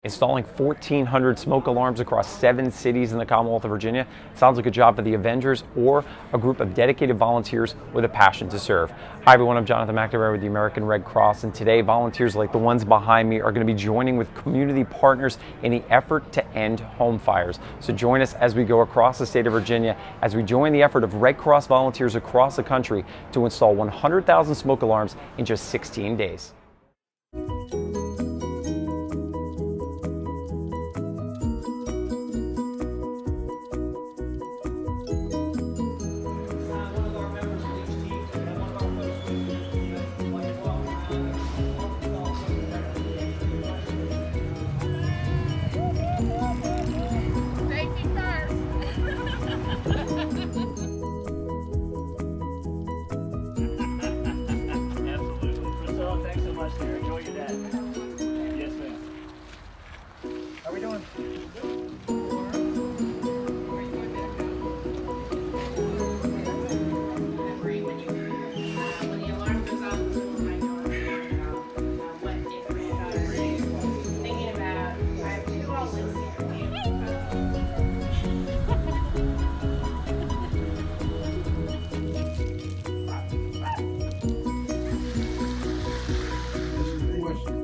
Installing 1,400 smoke alarms across 7 cities in the Commonwealth of Virginia sounds like a job for the Avengers or a group of dedicated volunteers with a passion to serve. Hi everyone, I'm Jonathan McNamara with the American Red Cross, and today volunteers like the ones behind me are going to be joining with community partners in the effort to end home fires. So join us as we go across the state of Virginia as we join the effort of Red Cross volunteers across the country to install 100,000 smoke alarms in just 16 days. Thanks so much, dear. Enjoy your day. Yes, ma'am. How are we doing? When the alarm goes off, my daughter what different thinking about I have 2 all lives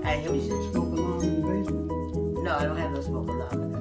Hey, have you seen smoke alarm in the basement? No, I don't have no smoke alarm.